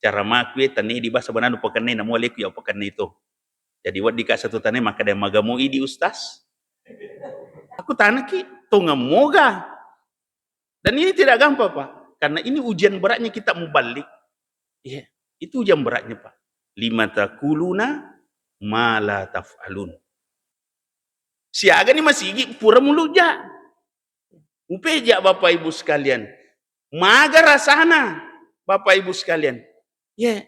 cara makwe tani di bahasa banana pakanai namo leku ya pakanai itu. Jadi wat di satu tani maka dia magamui di ustaz. Aku tanah ki tunga moga. Dan ini tidak gampang Pak, karena ini ujian beratnya kita mau balik. Ya, itu ujian beratnya Pak. Lima takuluna ma la taf'alun. Siaga ni masih gigi pura mulut ja. Upeja Bapak Ibu sekalian. Maga rasana Bapak Ibu sekalian. Ya.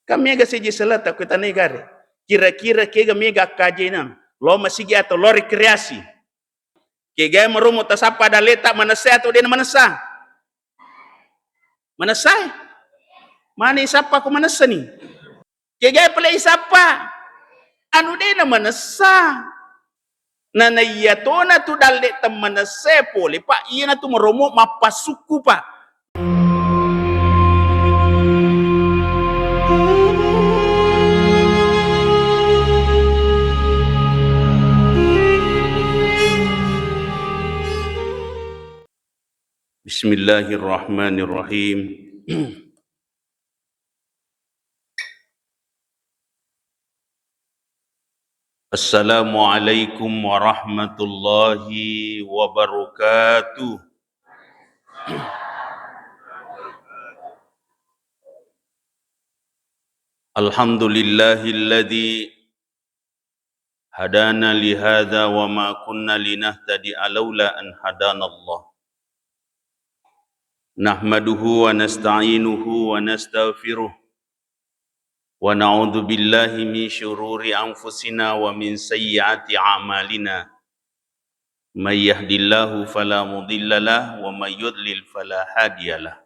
Kami agak seji salat aku tanegare. Kira-kira kega mega kajena. Lo masih gigi atau lo rekreasi. Kega merumu tasapa ada letak manasai atau dia manasah. Manasai. Mana isapa aku manasa ni? Kaya pala isapa. Ano din na manasa. Na naiyato na to dalit ang manasa poli pa. Iyan na to maromo mapasuku pa. Bismillahirrahmanirrahim. Assalamualaikum warahmatullahi wabarakatuh. Alhamdulillahilladzi hadana lihadza wa ma kunna linahtadi'a laula an hadanallah. Nahmaduhu wa nasta'inuhu wa nastaghfiruh. Wa na'udzu billahi min syururi anfusina wa min sayyiati a'malina. May yahdihillahu fala mudhillalah wa may yudlil fala hadiyalah.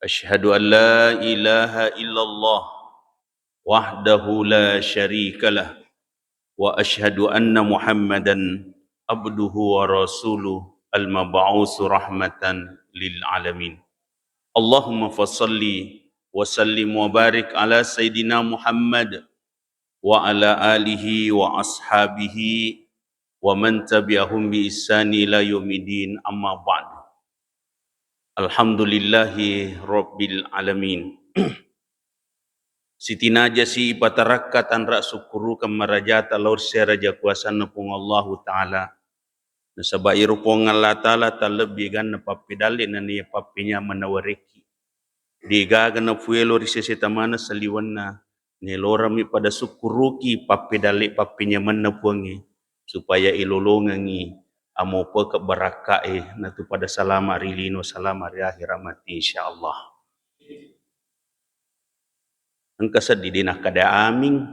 Asyhadu an la ilaha illallah wahdahu la syarikalah wa asyhadu anna Muhammadan abduhu wa rasuluh al-mab'uts rahmatan lil alamin. Allahumma fassalli wa sallim wa barik ala Sayyidina Muhammad wa ala alihi wa ashabihi wa man tabi'ahum bi ihsani ila yaumiddin, amma ba'du. Alhamdulillahi rabbil alamin. Sitina jasi ipatarakat anra sukuru kamarajata laur raja kuasa nepung Allah Ta'ala. Nasabai rupong Allah Ta'ala talebih gan napapidalin na niya papinya manawariki. Diga gana fuelo risese tamana saliwanna nilorami pada sukuruki papidali papinya manapuangi supaya ilolongangi amo pa keberakae natu pada salama rilino salama ri akhiramati insyaallah. Angka sedih nak kada aming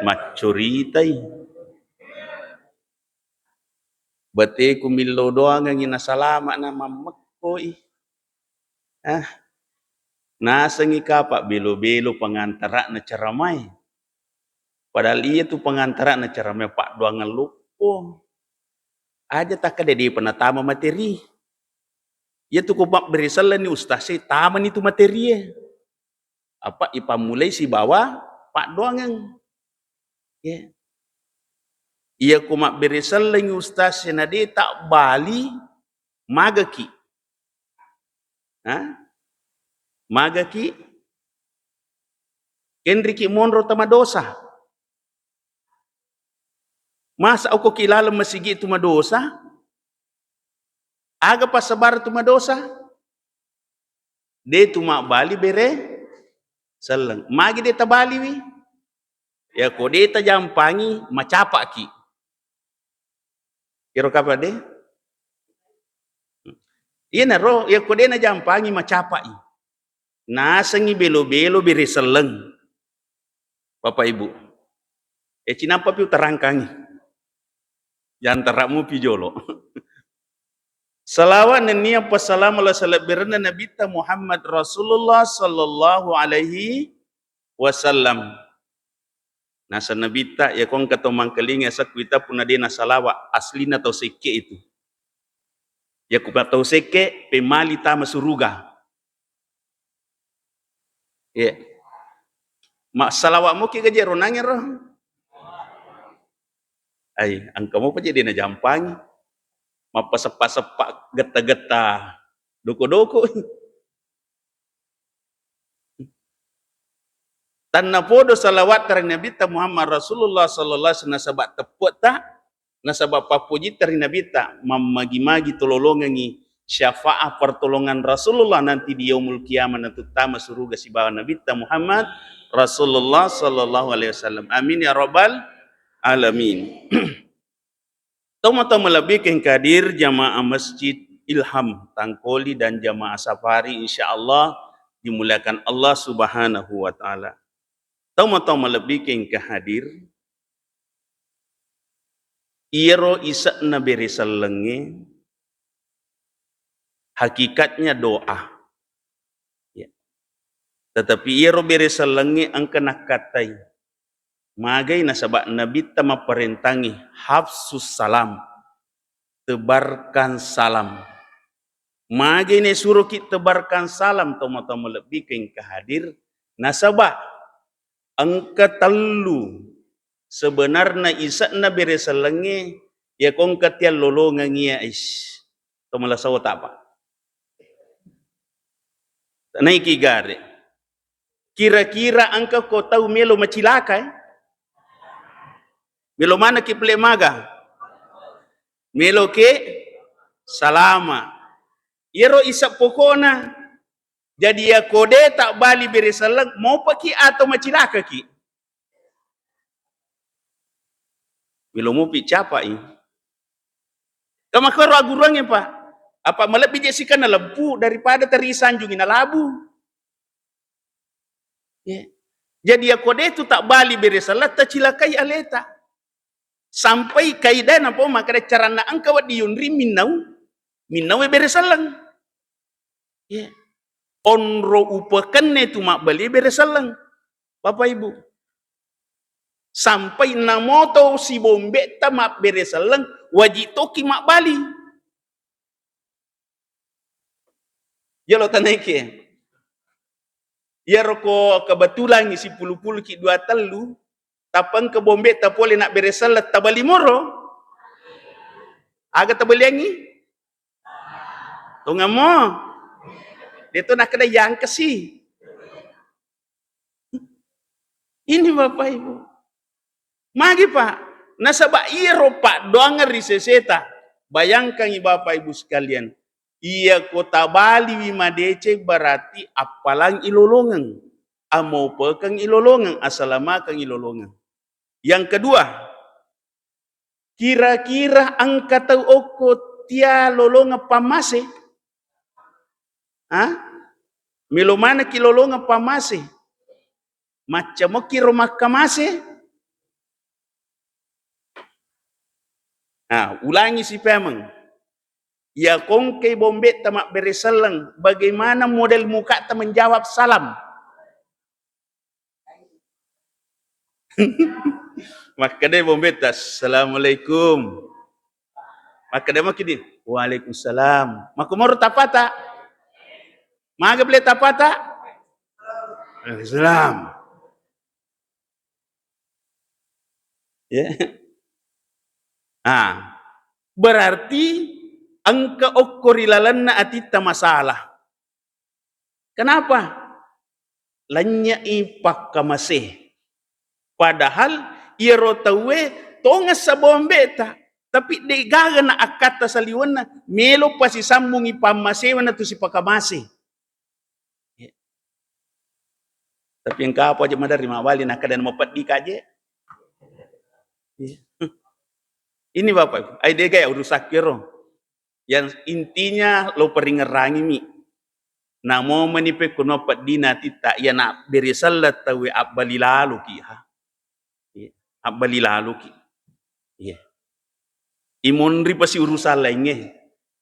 macuritai bate kumilo doang ngina salama na mamakoi. Nasangi kapak belo-belo pengantara na ceramai. Padahal iya tu pengantara na ceramai pak doangan lupo. Aja tak ada di penatama materi. Ia tu kupak berisalah ni ustaz taman itu materi. Apa ipa mulai si bawah pak doangan. Ya. Ia kumak berisalah ni ustaz nadi tak bali magaki. Magaki Enrique Monroe tama dosa. Masa aku kilala masigi tuma dosa? Aga pa sabar tuma dosa? De tuma bali bere salang. Magi de tabali wi. Ya ko de ta jampangi macapa ki. Kiro kapa de? Iya na ro ya ko de na jampangi macapa i. Nasangi belo-belo beri seleng. Bapak Ibu. Cinapa piu terangkangi. Jantaramu pijolo. Salawat dan niat passalam ala salabirna Nabi Muhammad Rasulullah sallallahu alaihi wasallam. Nasa Nabi ta ya kong katomang kelinga sa kuita punadina salawa asli na tau seke itu. Ya kupatau seke pemali ta masuruga. Ya. Mak salawatmu ki gajero nangir roh. Ay, ang kamu pa jadi na jampang. Mapasepak-sepak geta-geta. Doko-doko. Tanna podo salawat terang Nabi ta Muhammad Rasulullah sallallahu alaihi wasallam nasabak tepuk ta nasabak papuji terang Nabi ta mamagi-magi tololongangi syafaat pertolongan Rasulullah nanti di yaumul kiamat nanti tama surga si bawa Nabi ta Muhammad Rasulullah sallallahu alaihi wasallam. Amin ya rabbal alamin. Tama-tama lebih hadir jamaah Masjid Ilham Tangkoli dan jamaah Safari insyaallah dimuliakan Allah Subhanahu wa taala. Tama-tama lebih hadir iro isakna beresalenge hakikatnya doa. Ya. Tetapi iro beresalenge angka nakatai magai nasabak Nabi tama perintangi hafsus salam, tebarkan salam. Magai ne suruh kita tebarkan salam tama-tama lebih hadir nasabak angka telu sebenarnya isakna beresalenge ya kong katial lolongan ia is tomala sawo tapa naiki gare kira-kira angka ko tahu melo macilaka melo mana ki ple maga melo ke salama iro isak pokona jadi ya kode tak bali beresalang mau paki atau macilaka ki melo mo pi capa i kamakaro agurangnya pak apa malebih jesikan na lempu daripada terisanjungi na labu ya. Jadi ya kode itu tak bali beresalah tacilakai aleta sampai kaidan apa maka cara na angka wat diunri minau beresalang ya. Onro upakan itu mak bali beresalang Bapak Ibu sampai namoto si bombe ta mak beresalang wajib toki mak bali ya lo tanaike ya roko kebetulan isi pulu-pulu ki dua telu tapang ke bombe ta boleh nak beresalah tabali moro aga tabali angi tungamo itu nak kena yang kesi ini Bapak Ibu magi Pak nasabak iro Pak doangan riseseta bayangkan Bapak Ibu sekalian iya kota Bali wimadece berarti apalang ilolongan amau pekang ilolongan asalamakang ilolongan yang kedua kira-kira angka tau oko tia lolongan pamase milo mana ki lolongan pamase macam mo ki rumah kamase ulangi si pemang ya kongke bombe tamak beresalang bagaimana model muka ta menjawab salam maka dia bombe tas assalamualaikum maka dia makini waalaikumsalam maka moro tapata maga beli tapata Islam ya berarti angka okorilalanna atita masalah kenapa lanya ipak kamase padahal iro tawe tonga sa bombe ta tapi de gaga na akata saliwana melo pasi sambungi pamase wana tu si pakamase ya. Tapi engkau apa aja madari mawali nak kadan mopat di kaje ya. Ini Bapak Ibu ai de gaya urusak kiro yang intinya lo peringerangi mi namo manipe kuno pat dina tita ya nak beresalat tawe abali lalu ki abali lalu ki ya imunri pasi urusan lainnya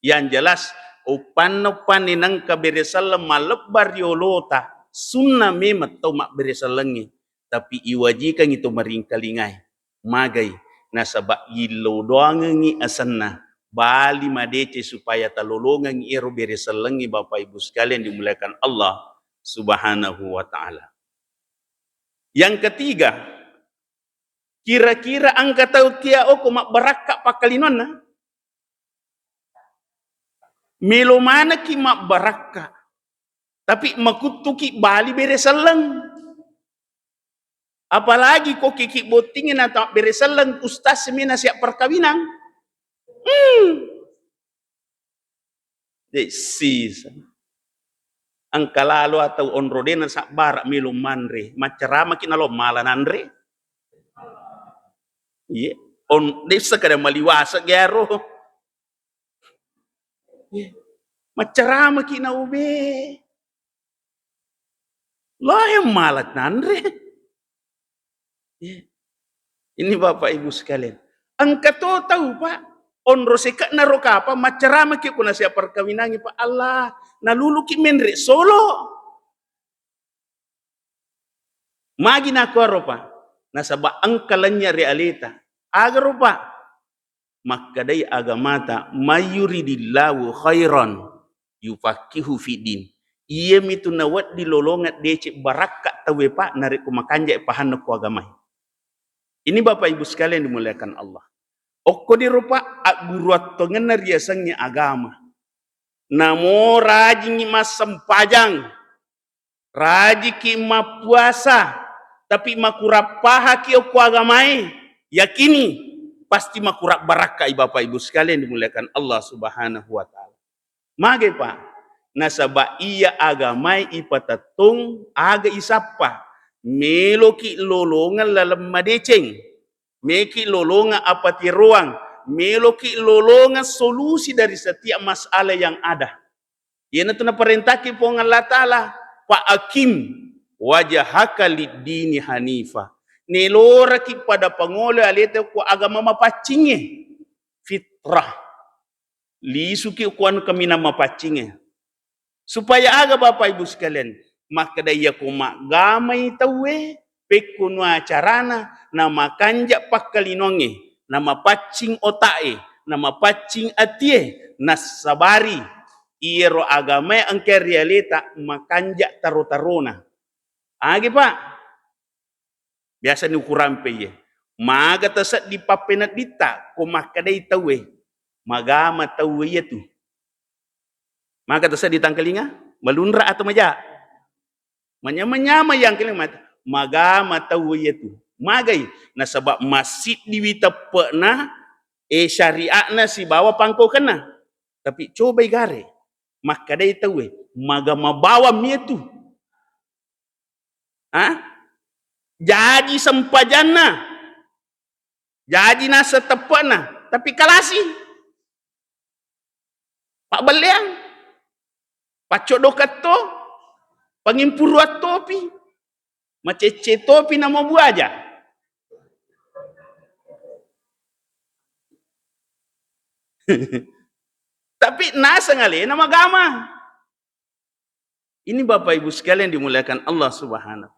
yang jelas upan nang kaberesalam malebar yolota sunna memang tau mak beresalangi tapi iwajikan itu meringkalingai magai nasabak ilo doangangi asanna bali madece supaya talolongan iro beresalangi Bapak Ibu sekalian dimuliakan Allah Subhanahu wa taala. Yang ketiga, kira-kira angka tahu tia oko mak barakak pakalinona Melo mana ki mak baraka. Tapi makutu ki bali beresalang. Apalagi kok kiki botingin atau beresalang ustaz semina siap perkawinan. Sis. Angka lalu atau onrodena sak barak melo manre. Macerama ki nalo malanandre. Iya. On desa kada maliwasa gero. Macerama ki na ube. Lah yang malat nandre. Ini Bapak Ibu sekalian. Angka to tahu Pak. Onro sekat na roka apa macerama ki kuna siap perkawinangi Pak Allah. Nalulu ki menre solo. Magi na ko Pak. Nasaba angkalanya realita. Agar Pak. Makadai agamata mayuridillahu khairan yufakihu fidin. Iya mitu nawat di lolongat dece barakat tawe Pak narik kumakanja pahan ko agamai. Ini Bapak Ibu sekalian dimuliakan Allah. Okko di rupa guru atau ngenar riasangnya agama. Namo rajin mas sempajang. Raji ki ma puasa. Tapi makurap paha ki ko agamai. Yakini pasti makurap barakah Bapak Ibu sekalian dimuliakan Allah Subhanahu wa taala. Mage Pak, nasaba iya agamai ipatatung aga isapa. Meloki lolongan lalam madeceng. Meki lolongan apati ruang. Meloki lolongan solusi dari setiap masalah yang ada. Yana tuna perintaki po Allah Ta'ala. Fa'akim wajahaka lid-dini hanifa. Nelora ki pada pangolo alete ko agama mapacinge. Fitrah. Lisuki kuan kami nama mapacinge. Supaya aga Bapak Ibu sekalian. Maka daya ko magamay tawe. Pekunwa acarana. Nama kanjak pakalinonge. Nama pacing otae. Nama pacing atie. Nasabari. Iro agamay ang realita. Makanjak taro-tarona. Agi Pak. Biasa ni ukuran peye. Maga tasat di papenat dita. Kumakaday tawe. Magama tawe yatu. Maga tasat di tangkalinga. Malunra atau maja. Manyama yang kalimat. Magama tawe yatu. Magay. Nasabab masjid diwita pernah. Syariat na si bawa pangko kena. Tapi coba gare. Makaday tawe. Magama bawa mietu. Ha? Jadi sempajana. Jadi nasa tepana. Tapi kalasi. Pak beliang. Pak codokat to. Pangimpuruat topi. Macece topi nama buaja. Tapi nasa ngali nama agama. Ini Bapak Ibu sekalian dimuliakan Allah Subhanahu.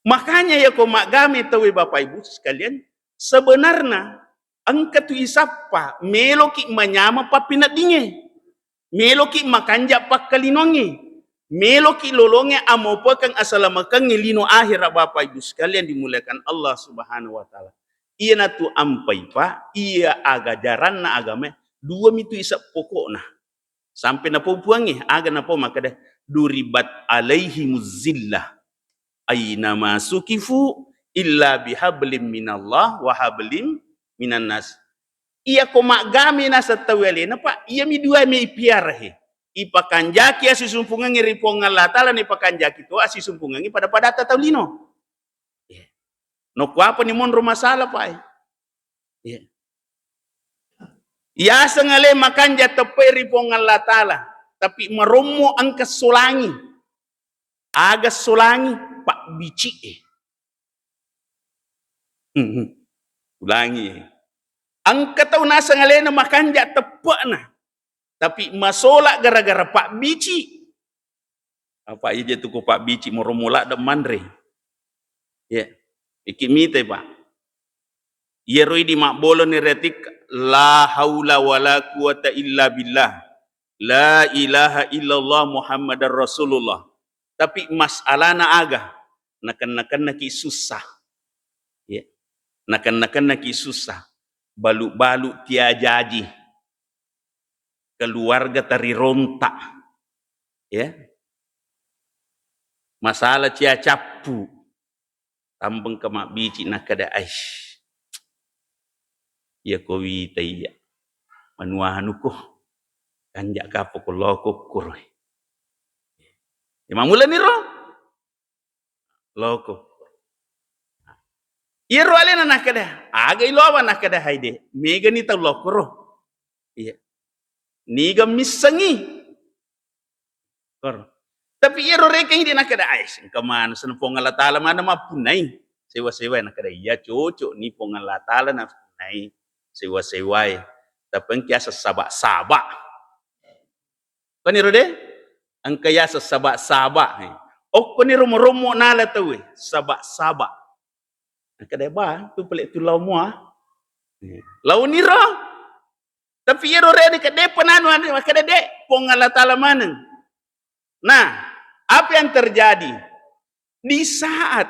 Makanya ya kau magami tahu Bapak Ibu sekalian, sebenarnya angka tu isapa meloki manyama papinat dinge, meloki makanja pakalinongi, meloki lolonge amopakang asalamakang ngelino akhir Bapak Ibu sekalian dimuliakan Allah Subhanahu wa taala. Iya na tu ampai Pak, iya agajaran na agama dua mitu isap pokokna. Sampai na pupuangi aga na po makada duribat alaihi muzillah. Aina masukifu illa bihablim minallah wa hablim minan nas. Ia ko magami na sa taweli na pa ia mi dua mi piarhe. Ipakanjaki asisumpungan ngiri Allah Ta'ala ni pakanjaki to asisumpungan pada tatawlino. No kwa pa ni mon masalah pa. Ia sengale makanja teperi pong Allah Ta'ala tapi maromo ang kasulangi. Aga sulangi Pak bici ulangi ang kataw nasa ngalena makanja tepak na tapi masolak gara-gara Pak bici apa aja tu ko Pak bici moromula da mandre ya ikimite Pak ya roi di makbolo ni retik la haula wala quwata illa billah la ilaha illallah muhammadar rasulullah. Tapi masalah na aga, nakan naki susah, ya, nakan naki susah, balu tia jadi, keluarga rontak, ya. Masalah cia capu, tambeng ke mak biji nak kada aish. Ya ko wi taiya. Manuahanu ko. Kanjak kapo ko loko kuroi. Imamula ni ro. Loko. Iya ro ale nak kada. Aga ilowa nak kada haide. Mega ni tau loko ro. Iya. Niga misangi. Kor. Tapi iya ro reka hindi nak kada aish. Kemana senpong Allah Ta'ala mana mapunai. Sewa-sewa nak kada. Iya cocok ni pong Allah Ta'ala nak punai. Sewa-sewa. Tapi kiasa sabak-sabak. Kau ni ro de? Angka kiasa sabak-sabak. Oh kau ni romo-romo nala tu. Sabak-sabak. Kada ba? Tu pelik tu lau mua. Lau ni ro. Tapi iya ro re ni kada penanu kada de. Pong Allah Ta'ala mana. Nah, apa yang terjadi? Di saat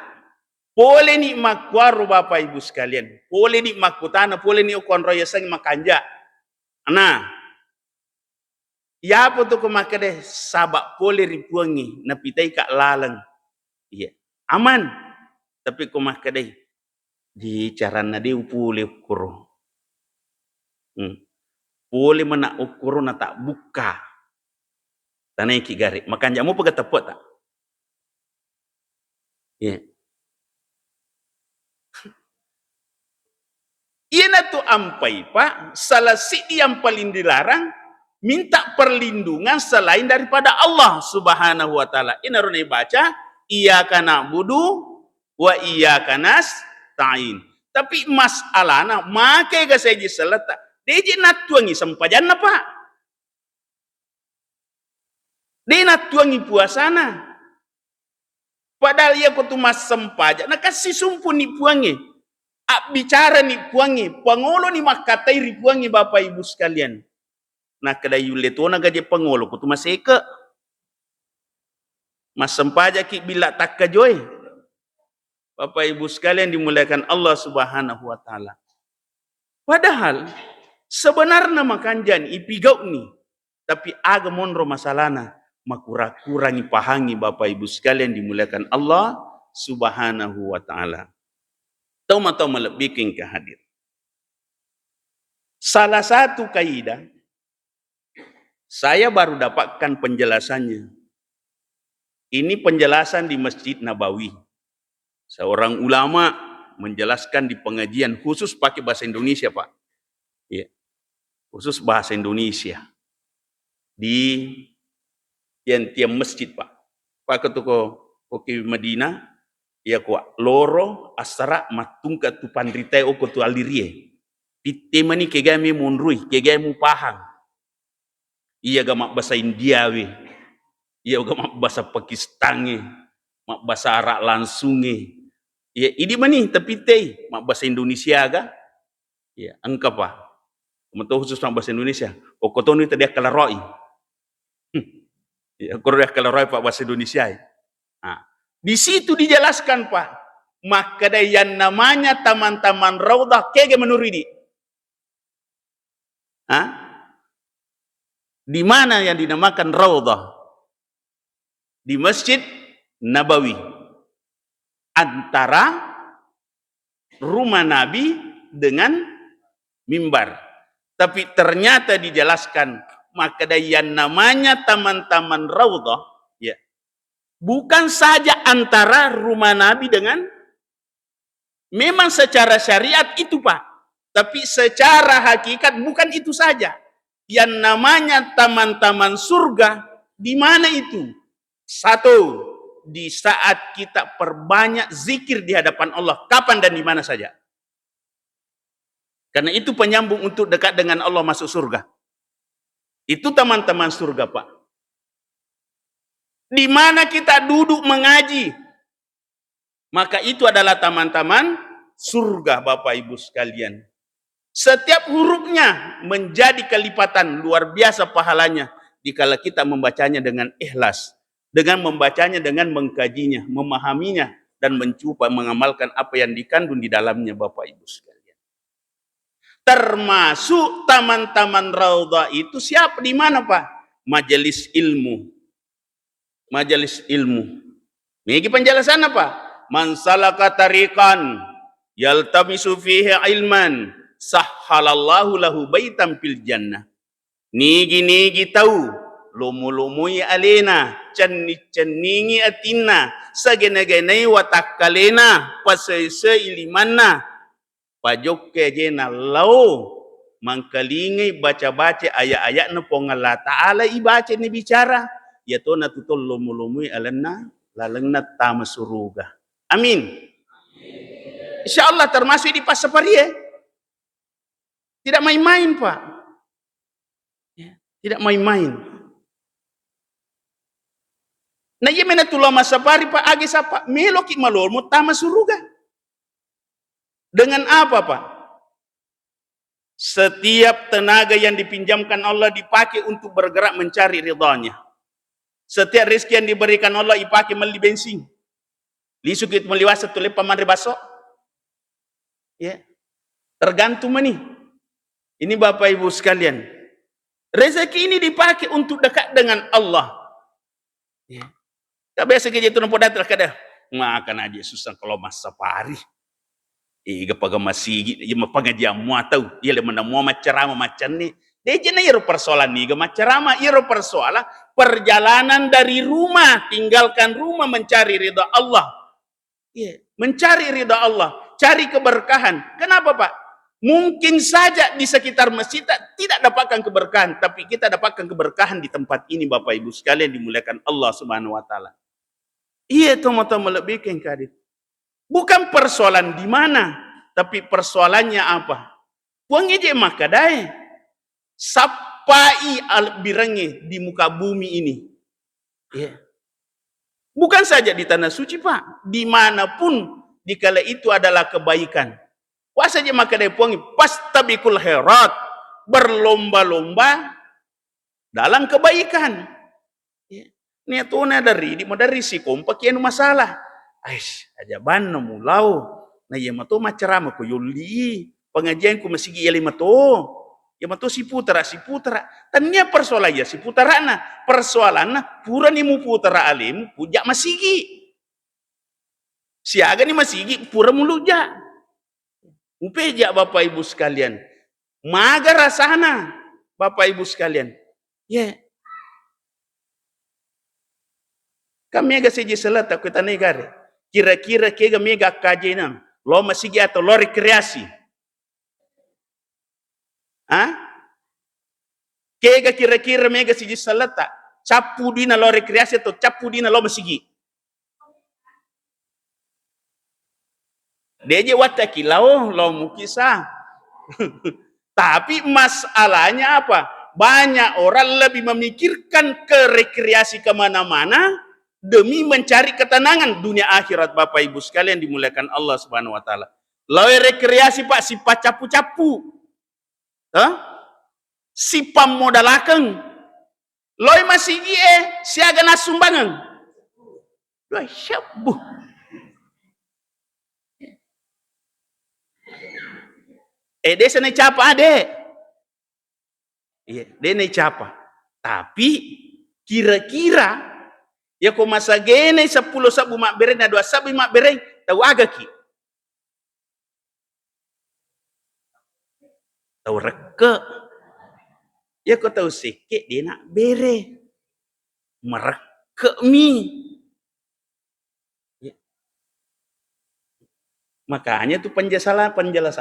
boleh ni makwaru Bapak Ibu sekalian, boleh ni makutana, boleh ni ukon roya sang makanja. Nah, ya apa tu kemakade sabak boleh ripuangi, napitai kak lalang. Iya, aman. Tapi kemakade di cara nade upule ukuro. Boleh mana ukuro na tak buka. Tanai ki garik. Makan jamu pega tepuk tak? Ya. Ina tu ampai pak, salah sidi yang paling dilarang, minta perlindungan selain daripada Allah Subhanahu wa Ta'ala. Ina runai baca, iyyaka na'budu wa iyyaka nasta'in. Tapi masalahna makai ga saja selata. Deje natuangi sempajan apa? Dia natuangi puasana. Padahal ia kutu mas sempaja. Nak kasih sumpun ni puangi. Bicara ni puangi. Pangolo ni makatai ri puangi Bapak Ibu sekalian. Nak kada yuletona gaje pangolo kutu mas eka. Mas sempaja ki bila tak kajoy. Bapak Ibu sekalian dimuliakan Allah Subhanahu wa Ta'ala. Padahal sebenarnya makanjan ipigau ni. Tapi aga monro masalahna. Makura-kurangi pahangi Bapak Ibu sekalian dimuliakan Allah Subhanahu wa Ta'ala. Tahu melebihin ke hadir. Salah satu kaidah saya baru dapatkan penjelasannya. Ini penjelasan di Masjid Nabawi. Seorang ulama menjelaskan di pengajian khusus pakai bahasa Indonesia, Pak. Ya. Khusus bahasa Indonesia. Di tiap masjid, Pak. Pak ketuko koki Madinah, ya kuat loro asara matungka tu pandritai o tu alirie. Pite mani kegami munrui, kegami pahang. Iya gamak bahasa India we. Iya gamak bahasa Pakistan we. Mak bahasa Arab langsunge. Ya ini mani tapi teh mak bahasa Indonesia ga. Ya angka pa. Kamu khusus bahasa Indonesia. O kotonu tadi kalaroi. Ya, Korea kalau Pak bahasa Indonesia. Nah, di situ dijelaskan Pak, maka yang namanya taman-taman Raudah kege menuridi. Di mana yang dinamakan Raudah? Di Masjid Nabawi. Antara rumah Nabi dengan mimbar. Tapi ternyata dijelaskan maka yang namanya taman-taman Raudah, ya, bukan saja antara rumah Nabi dengan, memang secara syariat itu Pak, tapi secara hakikat bukan itu saja. Yang namanya taman-taman surga, di mana itu? Satu, di saat kita perbanyak zikir di hadapan Allah, kapan dan di mana saja. Karena itu penyambung untuk dekat dengan Allah masuk surga. Itu teman-teman surga Pak. Di mana kita duduk mengaji. Maka itu adalah teman-teman surga Bapak Ibu sekalian. Setiap hurufnya menjadi kelipatan luar biasa pahalanya. Dikala kita membacanya dengan ikhlas. Dengan membacanya, dengan mengkajinya, memahaminya. Dan mencoba mengamalkan apa yang dikandung di dalamnya Bapak Ibu sekalian. Termasuk taman-taman raudhah itu siapa di mana Pak? Majelis ilmu. Majelis ilmu. Ini penjelasan apa? Man salaka tariqan yaltamisu fihi ilman sahhalallahu lahu baitan fil jannah. Nigi tahu lumu-lumui alena cenni atina sagene-gene watakalena pasese ilimanna pajokke jena lau mangkalingi baca-baca ayat-ayat na pong Allah Ta'ala ibaca ni bicara yato natutul lumu-lumui alena lalengna tama suruga. Amin. InsyaAllah termasuk di pasapari Tidak main-main Pak. Tidak main-main. Nah iya menatullah masapari Pak agi sapa meloki malolmu tama suruga. Dengan apa Pak? Setiap tenaga yang dipinjamkan Allah dipakai untuk bergerak mencari ridhanya. Setiap rezeki yang diberikan Allah dipakai beli bensin. Lisukit meliwasa tulip paman ribaso. Ya. Tergantung nih. Ini Bapak Ibu sekalian. Rezeki ini dipakai untuk dekat dengan Allah. Ya. Tak biasa kerja itu nampak datang kada. Makan aja susah kalau masa pari. Iga paga masigi, ia mapangajian mua tahu. Ia le mana mua macarama macam ni. Dia jena iro persoalan ni, macarama iro persoalan perjalanan dari rumah, tinggalkan rumah mencari ridha Allah. Ya, mencari ridha Allah, cari keberkahan. Kenapa Pak? Mungkin saja di sekitar masjid tidak dapatkan keberkahan, tapi kita dapatkan keberkahan di tempat ini Bapak Ibu sekalian dimuliakan Allah Subhanahu wa taala. Iya teman-teman lebihkan kadit. Bukan persoalan di mana, tapi persoalannya apa? Puang eje makadai. Sapai albirangi di muka bumi ini. Ya. Bukan saja di tanah suci Pak, dimanapun dikala itu adalah kebaikan. Puasa saja makadai puangi pastabikul khairat, berlomba-lomba dalam kebaikan. Ya. Niatuna dari si kompak yang masalah. Aish, aja banna mulau. Nah ya mato macarama ko yuli. Pengajian ko masigi yali mato. Ya mato si putera. Tanya persoalan ya si putera na. Persoalan na pura ni mu putera alim pujak masigi. Siaga ni masigi pura muluja. Upeja Bapak Ibu sekalian. Maga rasana Bapak Ibu sekalian. Ya. Yeah. Kami agak seji salat aku tanai gare. Kira-kira kega mega kajian lo masigi atau lo rekreasi. Kega kira-kira mega seji salat tak capu dina lo rekreasi atau capu dina lo masigi. Deje wataki lo mukisa. Tapi masalahnya apa? Banyak orang lebih memikirkan ke rekreasi kemana-mana demi mencari ketenangan dunia akhirat Bapak Ibu sekalian dimuliakan Allah Subhanahu wa taala. Loe rekreasi Pak si capu-capu. Si pamodalakeng. Loe masigi siaga nasumbangan. Loe syabuh. Desa na capa ade. Iya, dia na capa. Tapi kira-kira ya ko masagene 10 sabu mak bereng na 2 sabu mak bereng tahu agaki. Tahu reke. Ya ko tahu seke dia nak bere. Mereke mi. Ya. Makanya tu penjelasan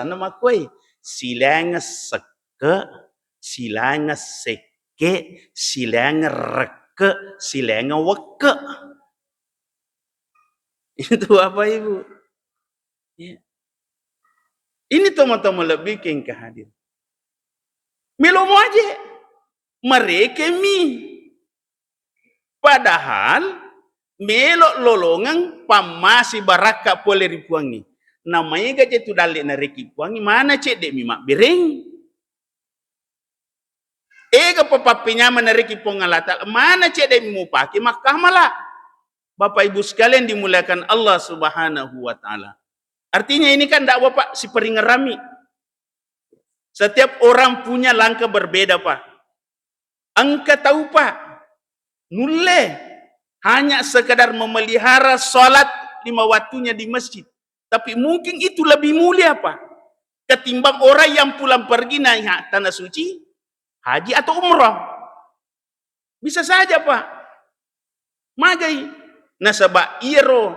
nama koi silanga seke, silanga seke, silanga reke, silanga weke. Itu apa Ibu? Ya. Ini teman-teman lebih ke hadir. Milomo aja. Mereka mi. Padahal melok lolongan pamasi baraka pole ripuangi. Namanya gaje tu dalik na reki puangi mana cek dek mi mak bereng. Ega papapinya mana reki pongalata mana cek dek mi mu paki makah malah. Bapak Ibu sekalian dimuliakan Allah Subhanahu wa taala. Artinya ini kan dakwah Pak si peringerami. Setiap orang punya langkah berbeda, Pak. Engkau tahu, Pak, nulle hanya sekadar memelihara sholat 5 waktunya di masjid. Tapi mungkin itu lebih mulia, Pak, ketimbang orang yang pulang pergi naik tanah suci, haji atau umrah. Bisa saja, Pak. Magai. Nah, sebab iro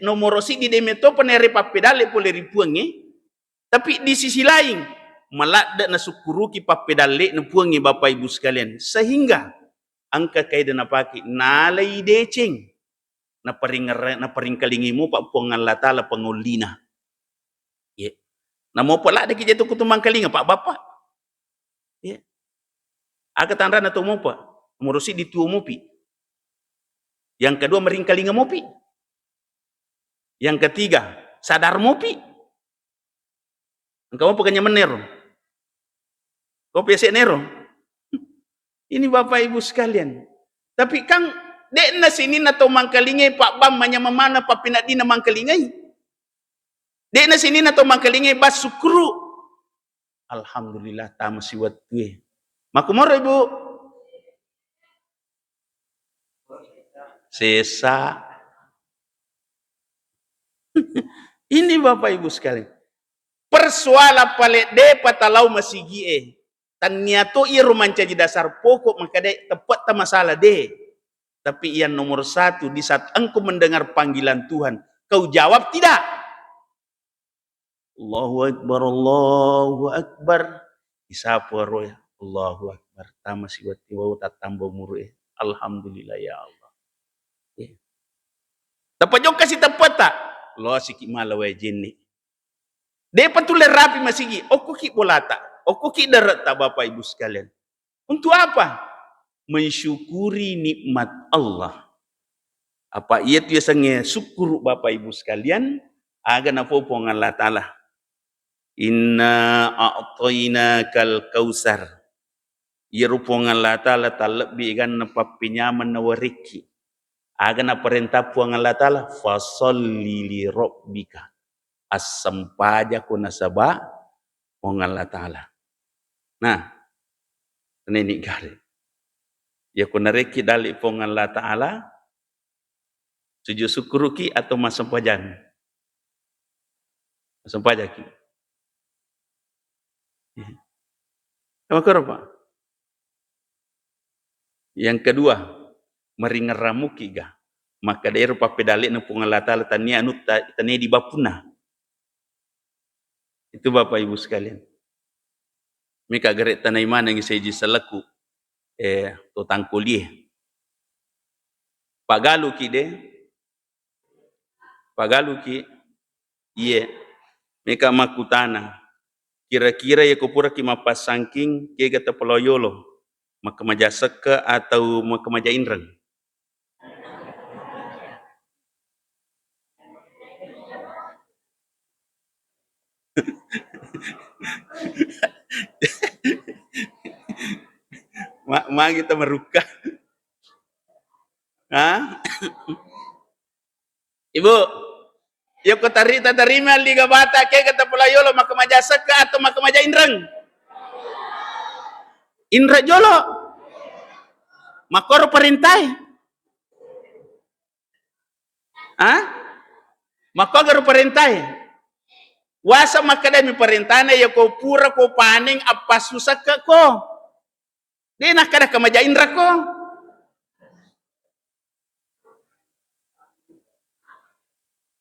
nomor si di demeto penere papedale pole ripuangi. Tapi di sisi lain, malak dak na sukuruki papedale na puangi Bapak Ibu sekalian. Sehingga angka kaya na paki nalai deceng na paring kalingimu Pak puang Allah Ta'ala pangulina. Ya. Na mo pala dak jatuh kutumang kalinga Pak Bapak. Ya. Aga tanda na to mo Pak. Murusi di tuo mo pi. Yang kedua meringkalinga mopi. Yang ketiga sadar mopi. Engkau mau pegannya menero. Kau biasa nero. Ini Bapak Ibu sekalian. Tapi Kang dek na sini na to mangkalingai Pak Bam manya mamana pa pinadina mangkalingai. Dek na sini na to mangkalingai bas sukru. Alhamdulillah tamu siwat gue. Makumoro Ibu. Sesa. Ini Bapak Ibu sekalian. Persoala palet de patalau masigi tan niato iro mancaji dasar pokok maka de tepat ta masalah de. Tapi yang nomor 1 di saat engkau mendengar panggilan Tuhan, kau jawab tidak. Allahu Akbar, Allahu Akbar. Isapu roya, Allahu Akbar. Tamasi wati wa tatambo murue. Alhamdulillah ya Allah. Dapat jauh kasih tepat tak? Lo sikit malah wae jinni. Dia patulai rapi masigi. Oku ki bolata. Oku ki darat tak Bapak Ibu sekalian. Untuk apa? Mensyukuri nikmat Allah. Apa ia tu sange syukur Bapak Ibu sekalian? Aga na po Allah Ta'ala. Inna a'tainakal kausar. Ia rupong Allah Ta'ala talabbi gan na papinyaman na wariki. Aga na perintah puang Allah Ta'ala fasalli li rabbika as-sampaja ko nasaba puang Allah Ta'ala. Nah, ini gari. Ya ko nareki dali puang Allah Ta'ala sujud syukuruki atau masampajan. Masampajaki. Apa kira Pak? Yang kedua, meringaramuki ga maka daerah papedale na pungal Ta'ala tania anu tania di bapuna. Itu Bapak Ibu sekalian. Mika garet tanai mana yang saya selaku totang kuliah. Pagaluki de. Pagaluki iya mika makutana. Kira-kira ya kupura ki mapasangking ke gata peloyolo makamaja seka atau makamaja inrang. Ma kita meruka. Hah? Ibu, yo ko tarima liga bata ke kata pelayolo makamaja seka atau makamaja inrang? Indra jolo. Makoro perintai. Hah? Makoro perintai. Wasa makadami perintahnya ya ko pura ko paning apa susah ke ko. Dia nak kada kamaja indra ko.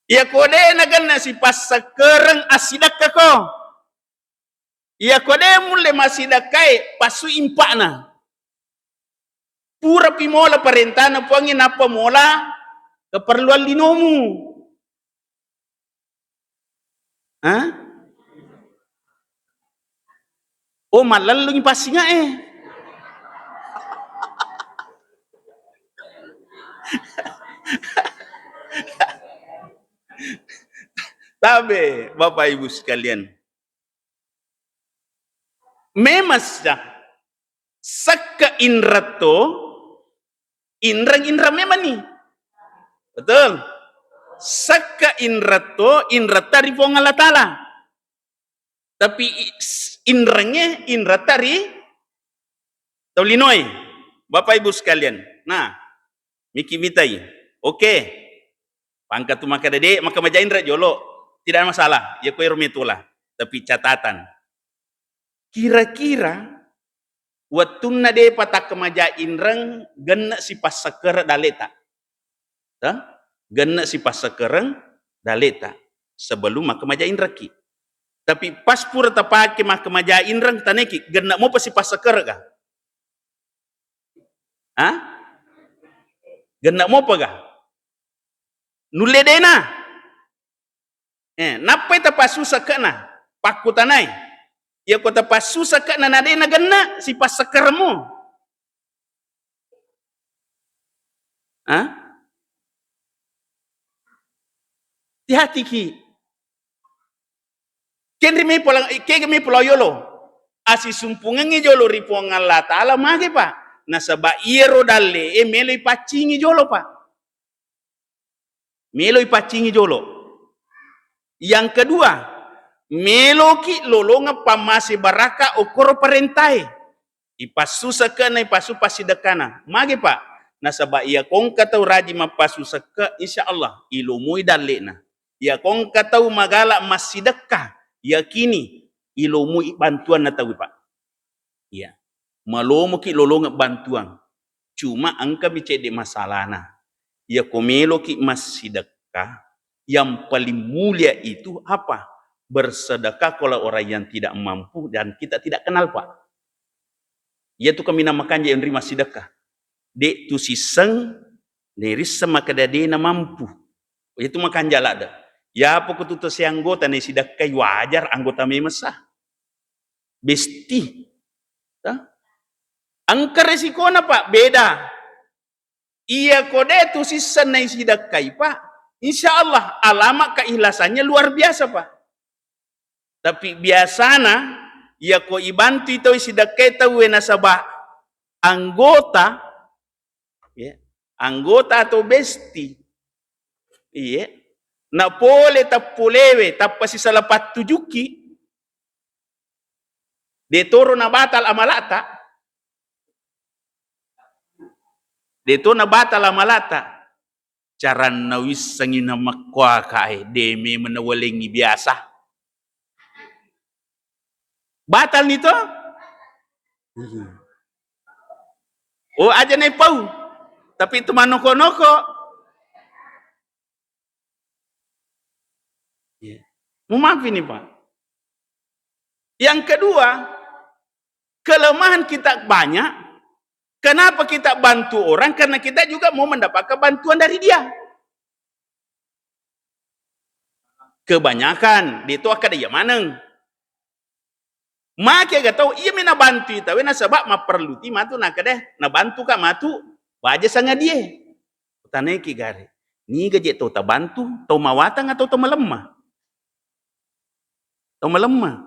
Ya kode nagan nasi pas sekereng asidak ke ko. Ya kode mule masidakai pasu impakna. Pura pimola perintahnya puangin apa mola keperluan linomu. Hah? Oh malah lu pasinga Tabe Bapak Ibu sekalian. Memasya saka inrato indra memang nih. Betul. Saka inrato indra dari Allah Ta'ala. Tapi Inrengnya indra tari taulinoi. Bapak Ibu sekalian. Nah, miki mitai. Oke. Pangkat tu maka dede maka maja indra jolo. Tidak ada masalah. Ya ko itulah. Tapi catatan. Kira-kira wattunna de patak kemaja inreng genna si pasaker daleta. Genna si pasakereng daleta sebelum maka maja inreki. Tapi pas pura tapake maka maja inreng taneki genna mo pasi pasaker ka? Genna mo pa ka? Nulle dena. Napai tapasusa kana? Pakutanay. Ya ko tapasusa kana na dena genna si pasaker mo. Hati-hati ki. Kemi pulau yolo. Asi sumpungan jolo ripuang Allah Ta'ala mage pa. Nasaba iero dalle meloi pacingi jolo pa. Meloi pacingi jolo. Yang kedua, meloki lolonga pamasi baraka okoro parentai. Ipasusa kana ipasu pasidekana. Mage pa. Nasaba iya kong katau raji mapasusa ke insyaallah ilumui dalena. Ya kong katau magala masidekah yakini ilumui bantuan na tahu Pak. Ya. Malomo ki lolonga bantuan. Cuma angka bicede masalahna. Ya komelo ki masidekah yang paling mulia itu apa? Bersedekah kalau orang yang tidak mampu dan kita tidak kenal Pak. Yaitu kami namakan yang nerima sedekah. Dek tu siseng neris sama kadade na mampu. Itu makan jalada. Ya apa kutu si anggota ni sedekah wajar anggota memesah. Besti. Angka resiko na Pak beda. Iya kode tu siseng na sedekah Pak. Insyaallah alamat keikhlasannya luar biasa Pak. Tapi biasana ya ko ibantu itu sedekah tahu nasabah anggota ya, anggota atau besti. Iya. Na pole tapulewe tapasi salapat tujuki. Detoro na batal amalata. Deto na batal amalata. Cara nawis sangin na makwa kae demi menawalingi biasa. Batal nito? Oh aja na pau. Tapi itu manoko-noko. Maaf ini Pak. Yang kedua, kelemahan kita banyak. Kenapa kita bantu orang? Karena kita juga mau mendapatkan bantuan dari dia. Kebanyakan itu akan dia maneng. Maka gak tahu iya mina bantu itu, na sebab ma perlu ti matu nak deh, na bantu ka matu, baja sanga dia. Tanai ki gare. Ni gaje tau ta bantu, tau mawatang atau tau melemah. Tau melemah.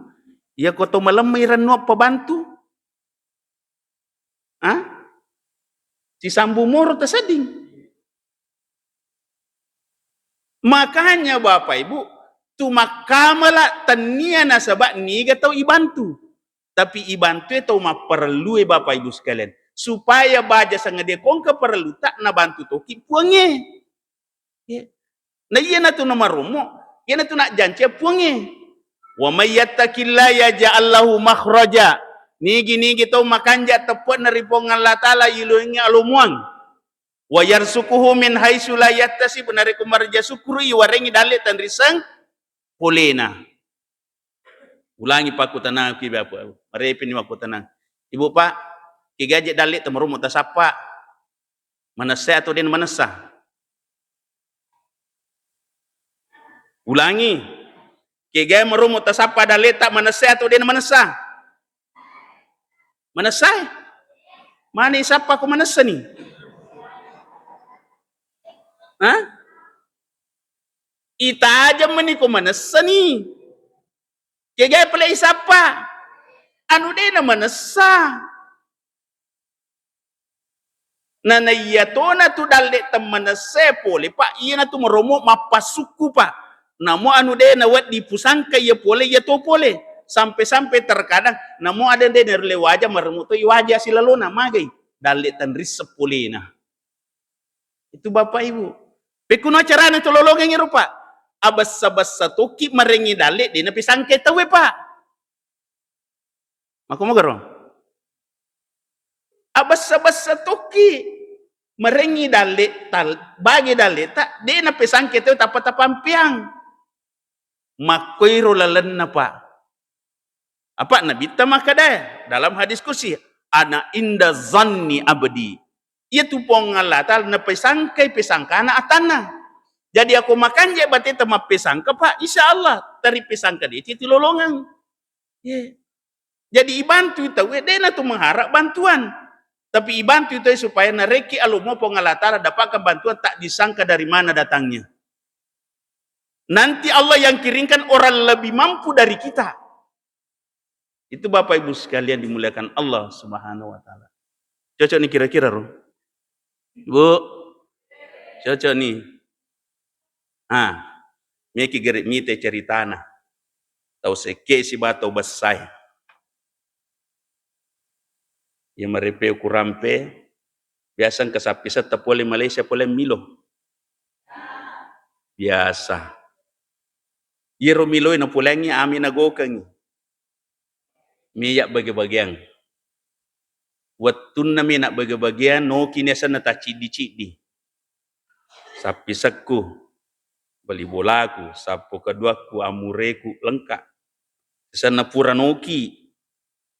Ya ko tau melemah iran nuap pembantu. Si sambu moro terseding. Makanya Bapak Ibu, tu makamala tania nasabak ni gatau ibantu. Tapi ibantu itu ma perlu Bapak Ibu sekalian. Supaya baja sanga dia kong ke perlu tak na bantu to ki puange. Na iya na tu na marumo, iya na tu nak janji puange. Wa may yattaqillaha yaj'al lahu makhraja. Nigi tau makanja tepat naripong Allah Ta'ala ilunya alumuang. Wa yarsukuhu min haitsu la yahtasib nariku marja sukuri warengi dalit tan risang polena. Ulangi Pak kutanang ki Bapak. Marepin ni aku tenang. Ibu Pak, ki gaje dalit tamarumo ta sapa. Manasa atau den manasa. Ulangi. Kaya merumo ta sapa daleta manasa atau din manasa? Manasa? Mana sapa ko manasa ni? Ita aja mani ko manasa ni. Kaya pala isapa? Ano din na manasa? Nanayato na tu daleta manasa pole pa iya na tu merumo mapasuku pa. Namo anu de na wat di pusangka ya pole ya to pole Sampai-sampai terkadang namo ada de nerle wajah maremu to wajah silalona magai dalit tan risep pulina. Itu Bapak Ibu. Pekuno carana tololongeng rupa. Abas-abas satuki marengi dalit di napi sangke tawe Pak. Mako mo garo. Abas-abas satuki marengi dalit tal bagi dalit tak di napi sangke tawe tapatapampiang. Makoiro lalenna Pak. Apa Nabi tamakada dalam hadis kursi ana inda zanni abdi. Itu pongalata na pesangkai pesangkana atana. Jadi aku makan je berarti tema pesangka Pak, insyaallah dari pesangka dia itu lolongan. Yeah. Jadi ibantu itu dena tu mengharap bantuan. Tapi ibantu itu supaya nareki alumo pongalata dapatkan bantuan tak disangka dari mana datangnya. Nanti Allah yang kirimkan orang lebih mampu dari kita. Itu Bapak Ibu sekalian dimuliakan Allah Subhanahu wa taala. Cocok nih kira-kira, Ro? Bu. Cocok nih. Meki gerik mite ceritana. Tahu seke si bato besai. Yang merepe kurampe biasa kesapisa tapole Malaysia pole Milo. Biasa. Iro Milo ina pulengi amin agokang. Miyak bagi-bagian. Watun nami nak bagi-bagian no kinesa na tacidi-cidi. Sapisaku, bali bolaku, sapo keduaku, amureku lengkap. Sana pura noki,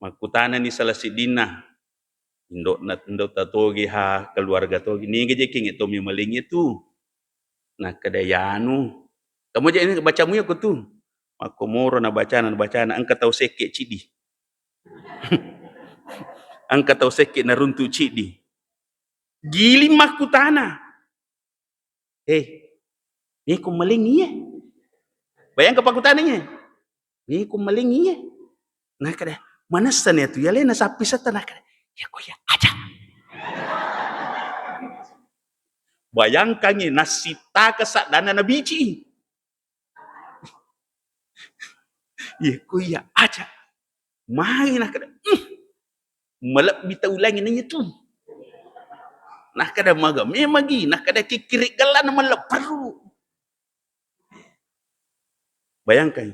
makutana ni salah sidina. Indok tatogi ha keluarga togi ni geje king itu mi maling itu. Nah kedayanu. Kamu je ini bacamu ya kutu. Aku moro na bacana angka tau seke cidi. Angka tau seke na runtu cidi. Gili makutana. Ni ku maling iya. Bayang kepakutannya. Ni ku maling iya. Nah kada mana sana tu ya lena sapi satana kada. Ya kau ya aja. Bayangkan ni nasita kesak dana na biji. Ya kau ya aja. Mai nak kada. Malap bita ulangi na itu. Nah kada maga memagi nah kada kikirik galan malap perlu. Bayangkan.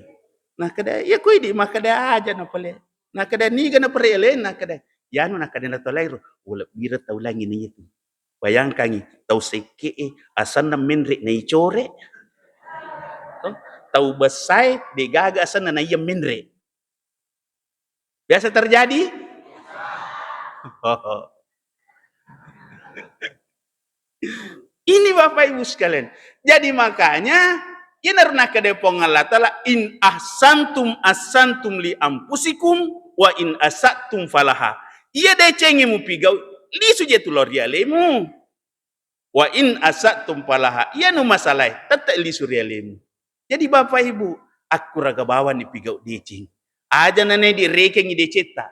Nah kada ya kau di mah kada aja na pale. Nah kada ni gana perele nah kada. Ya no nak kada na tolairo wala bira taulangi ni itu. Bayangkan tau seke asan na menre na icore. Tau besai degaga asan na iya menre. Biasa terjadi? Ini Bapak Ibu sekalian. Jadi makanya inarna kada pongalatala in ahsantum li ampusikum wa in asatum falaha. Ia decengi mu pigau li suje tulor dia lemu. Wa in asatum falaha. Ia nu masalah tetap li surya lemu. Jadi Bapak Ibu, aku raga bawa ni pigau deceng. Aja nane di rekengi deceta.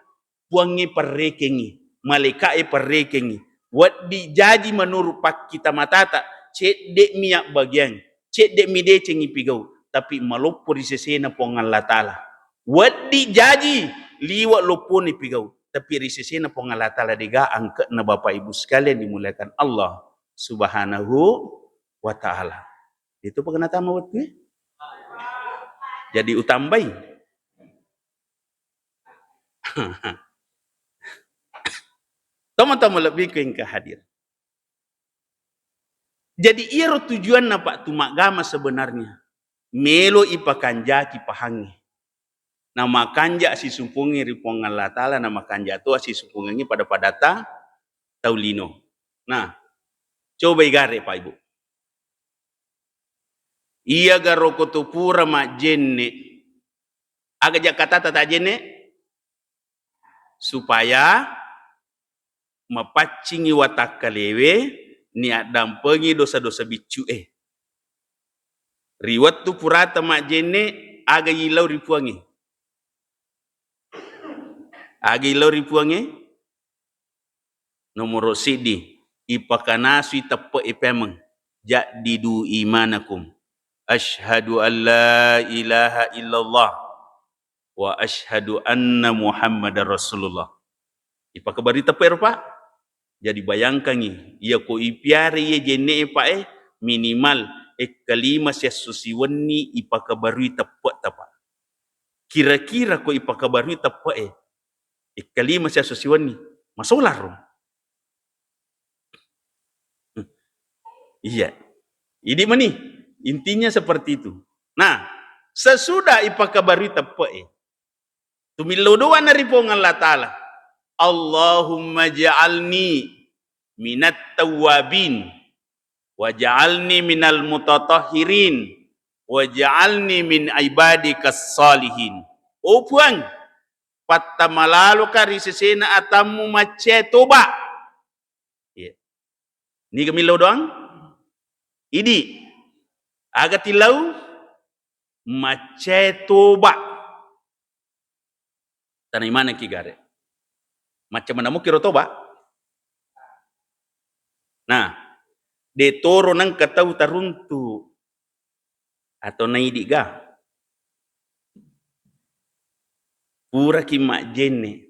Puangi per rekengi. Malaikai per rekengi. Wat dijaji menurut pak kita matata. Cek dek miak bagian. Cek dek mi decengi pigau. Tapi malupur risesena pongan latala. Wat dijaji liwat lupur ni pigau. Tapi risesena pongan latala diga angkat na Bapak Ibu sekalian dimuliakan Allah Subhanahu wa ta'ala. Itu pengenata mawat gue. Jadi utambai. Teman-teman lebih ke hadir. Jadi iro tujuan napa tu magama sebenarnya. Melo ipakanja ki pahangi. Nama kanja si sumpungi ripong Allah Ta'ala nama kanja tu si sumpungi pada padata taulino. Nah, coba igare Pak Ibu. Iya garo kotopura mak jenne. Aga jakata tata jenne supaya mapacingi watak kalewe niat dampengi dosa-dosa bicu riwat tu purata mak jenne aga ilau ripuangi. Aga ilau ripuangi nomor sidi ipakanasui tepe ipemeng jadidu imanakum asyhadu an la ilaha illallah wa asyhadu anna Muhammadar Rasulullah. Ipakabari teper Pak. Jadi bayangkan ni, ia ko ipiari ia jene Pak minimal kalima sia susiwani ipakabarui tepat Pak. Kira-kira ko ipakabarui tepat kalima sia susiwani masolar ro. Iya. Ini mani intinya seperti itu. Nah, sesudah ipakabarui tepat tumilodoan dari Allah Ta'ala. Allahumma ja'alni minat tawabin wa ja'alni minal mutatahhirin wa ja'alni min ibadikas salihin. O puang, patta malalo ka risesena atamu mace toba. Yeah. Ni kamilau doang. Idi agatilau mace toba. Tanah mana kigare? Macam mana mu kira toba? Nah, de toro nang katau taruntu atau naidi ga pura ki mak jene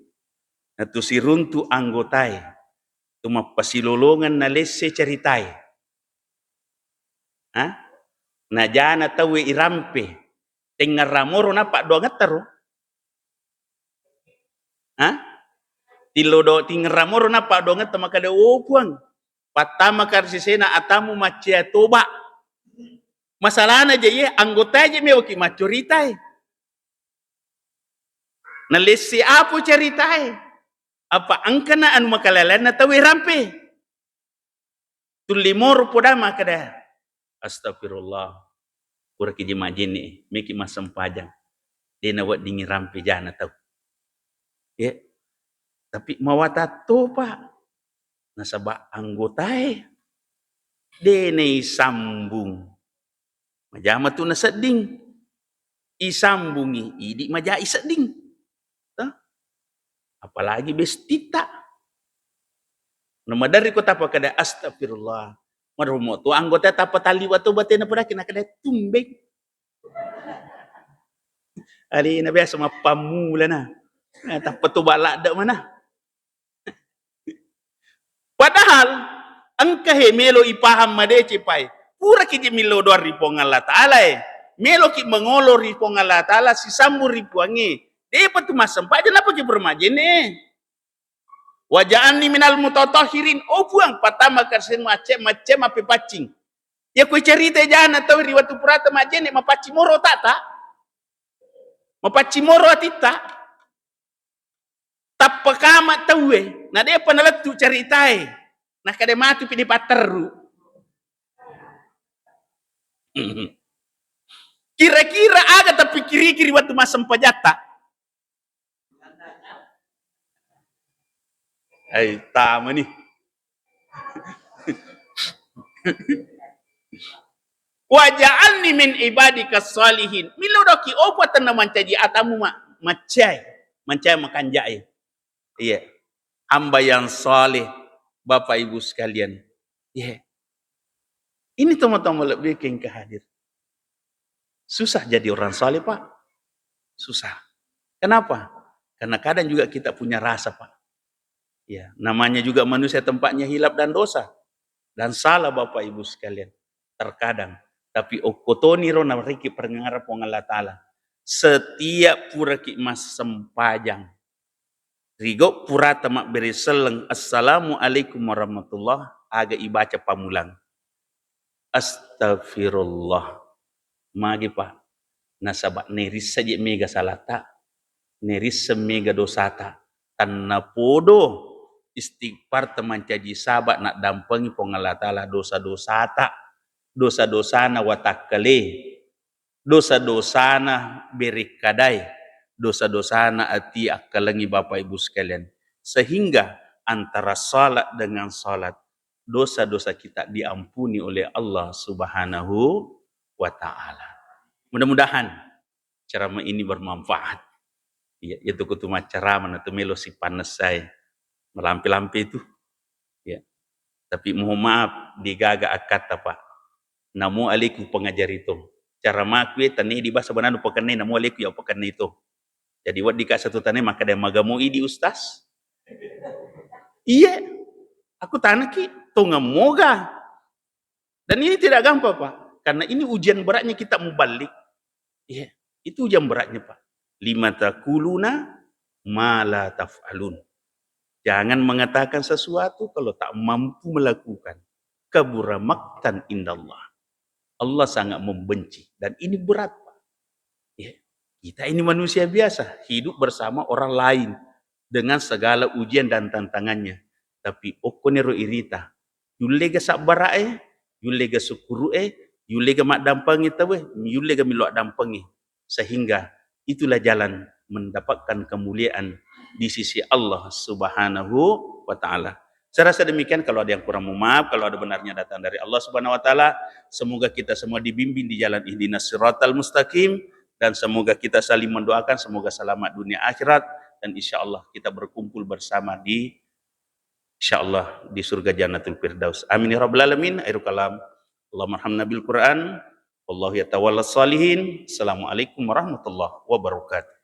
atau si runtu anggotai tuma pasilolongan na lesse ceritai na jana tawe irampe tengar ramoro na pak doa ngataro tilodo tingar ramoro na pak doa ngatama kada opuang patama karsisena atamu macia toba masalahna je ye anggota je mewaki macuritai na lesse apo ceritai apa angkana anu makalalan na tawe rampe tulimor podama kada astagfirullah pura ki jema jene meki masam pajang dena wat dingi rampe jana tau ya tapi mawata to Pak nasaba anggotae dene sambung majama tu naseding isambungi idi maja iseding apalagi bestita nama dari kota apa kada astagfirullah marhumo tu anggota tapa tali watu batena pada kena kada tumbek ali na biasa mapamula na tapa tu balak dak mana padahal angka he melo ipaham made cipai pura ki milo doar ripong Allah Ta'ala melo ki mengolor ripong Allah Ta'ala si sambur ripuangi dia patu masam pa jana pagi bermajene waja'anni minal mutatahhirin oh buang patama karsen macem ape pacing ya ku cerita jana tahu riwatu purata majene mapaci moro tata mapaci moro atita tapakama tawe na dia panalatu ceritai nah kada mati pidi pateru kira-kira ada tapi kiri-kiri waktu masam pajata tama nih waja'alni min ibadikas salihin milodoki opo tanna mancaji atamu macai makanjai iya hamba yang saleh Bapak Ibu sekalian iya ini teman-teman lebih ke hadir susah jadi orang saleh Pak susah kenapa karena kadang juga kita punya rasa Pak ya, namanya juga manusia tempatnya hilap dan dosa dan salah Bapak Ibu sekalian terkadang tapi okotoni rona riki pendengar Allah Ta'ala setiap pura ki mas sempajang rigo pura tamak beri seleng assalamualaikum warahmatullah aga ibaca pamulang astagfirullah magi Pak nasabak neris saja mega salata neris semega dosata tanna podo istighfar teman caji sahabat nak dampengi Allah Ta'ala dosa-dosata dosa-dosana watakale dosa-dosana berikadai dosa-dosana ati akalangi Bapak Ibu sekalian sehingga antara salat dengan salat dosa-dosa kita diampuni oleh Allah Subhanahu wa Ta'ala. Mudah-mudahan ceramah ini bermanfaat ya itu kutuma ceramah atau melo si panas saya melampi-lampi itu ya tapi mohon maaf digaga akata Pak namu alaikum pengajar itu cara makwe tani di bahasa bananu pekanai namu alaikum ya pekanai itu Jadi wat di satu tanah maka dia magamoi di ustaz. Iya, aku tanah ki tunga moga. Dan ini tidak gampang Pak, karena ini ujian beratnya kita membalik. Iya, itu ujian beratnya Pak. Lima taquluna ma la taf'alun. Jangan mengatakan sesuatu kalau tak mampu melakukan. Kabura maqtan indallah. Allah sangat membenci dan ini berat Pak. Ya. Kita ini manusia biasa, hidup bersama orang lain dengan segala ujian dan tantangannya. Tapi okonero irita, yulega sabarae, yulega sukuru yulega mak dampangi tawe, yulega miluak dampangi. Sehingga itulah jalan mendapatkan kemuliaan di sisi Allah Subhanahu wa taala. Saya rasa demikian, kalau ada yang kurang mohon maaf, kalau ada benarnya datang dari Allah Subhanahu wa taala. Semoga kita semua dibimbing di jalan ihdinas siratal mustaqim dan semoga kita saling mendoakan semoga selamat dunia akhirat dan insyaallah kita berkumpul bersama di insyaallah di surga Jannatul Firdaus. Amin ya rabbal alamin. Akhirul kalam. Allahumma arhamna bil Qur'an. Wallahu yatawallas salihin. Assalamualaikum warahmatullahi wabarakatuh.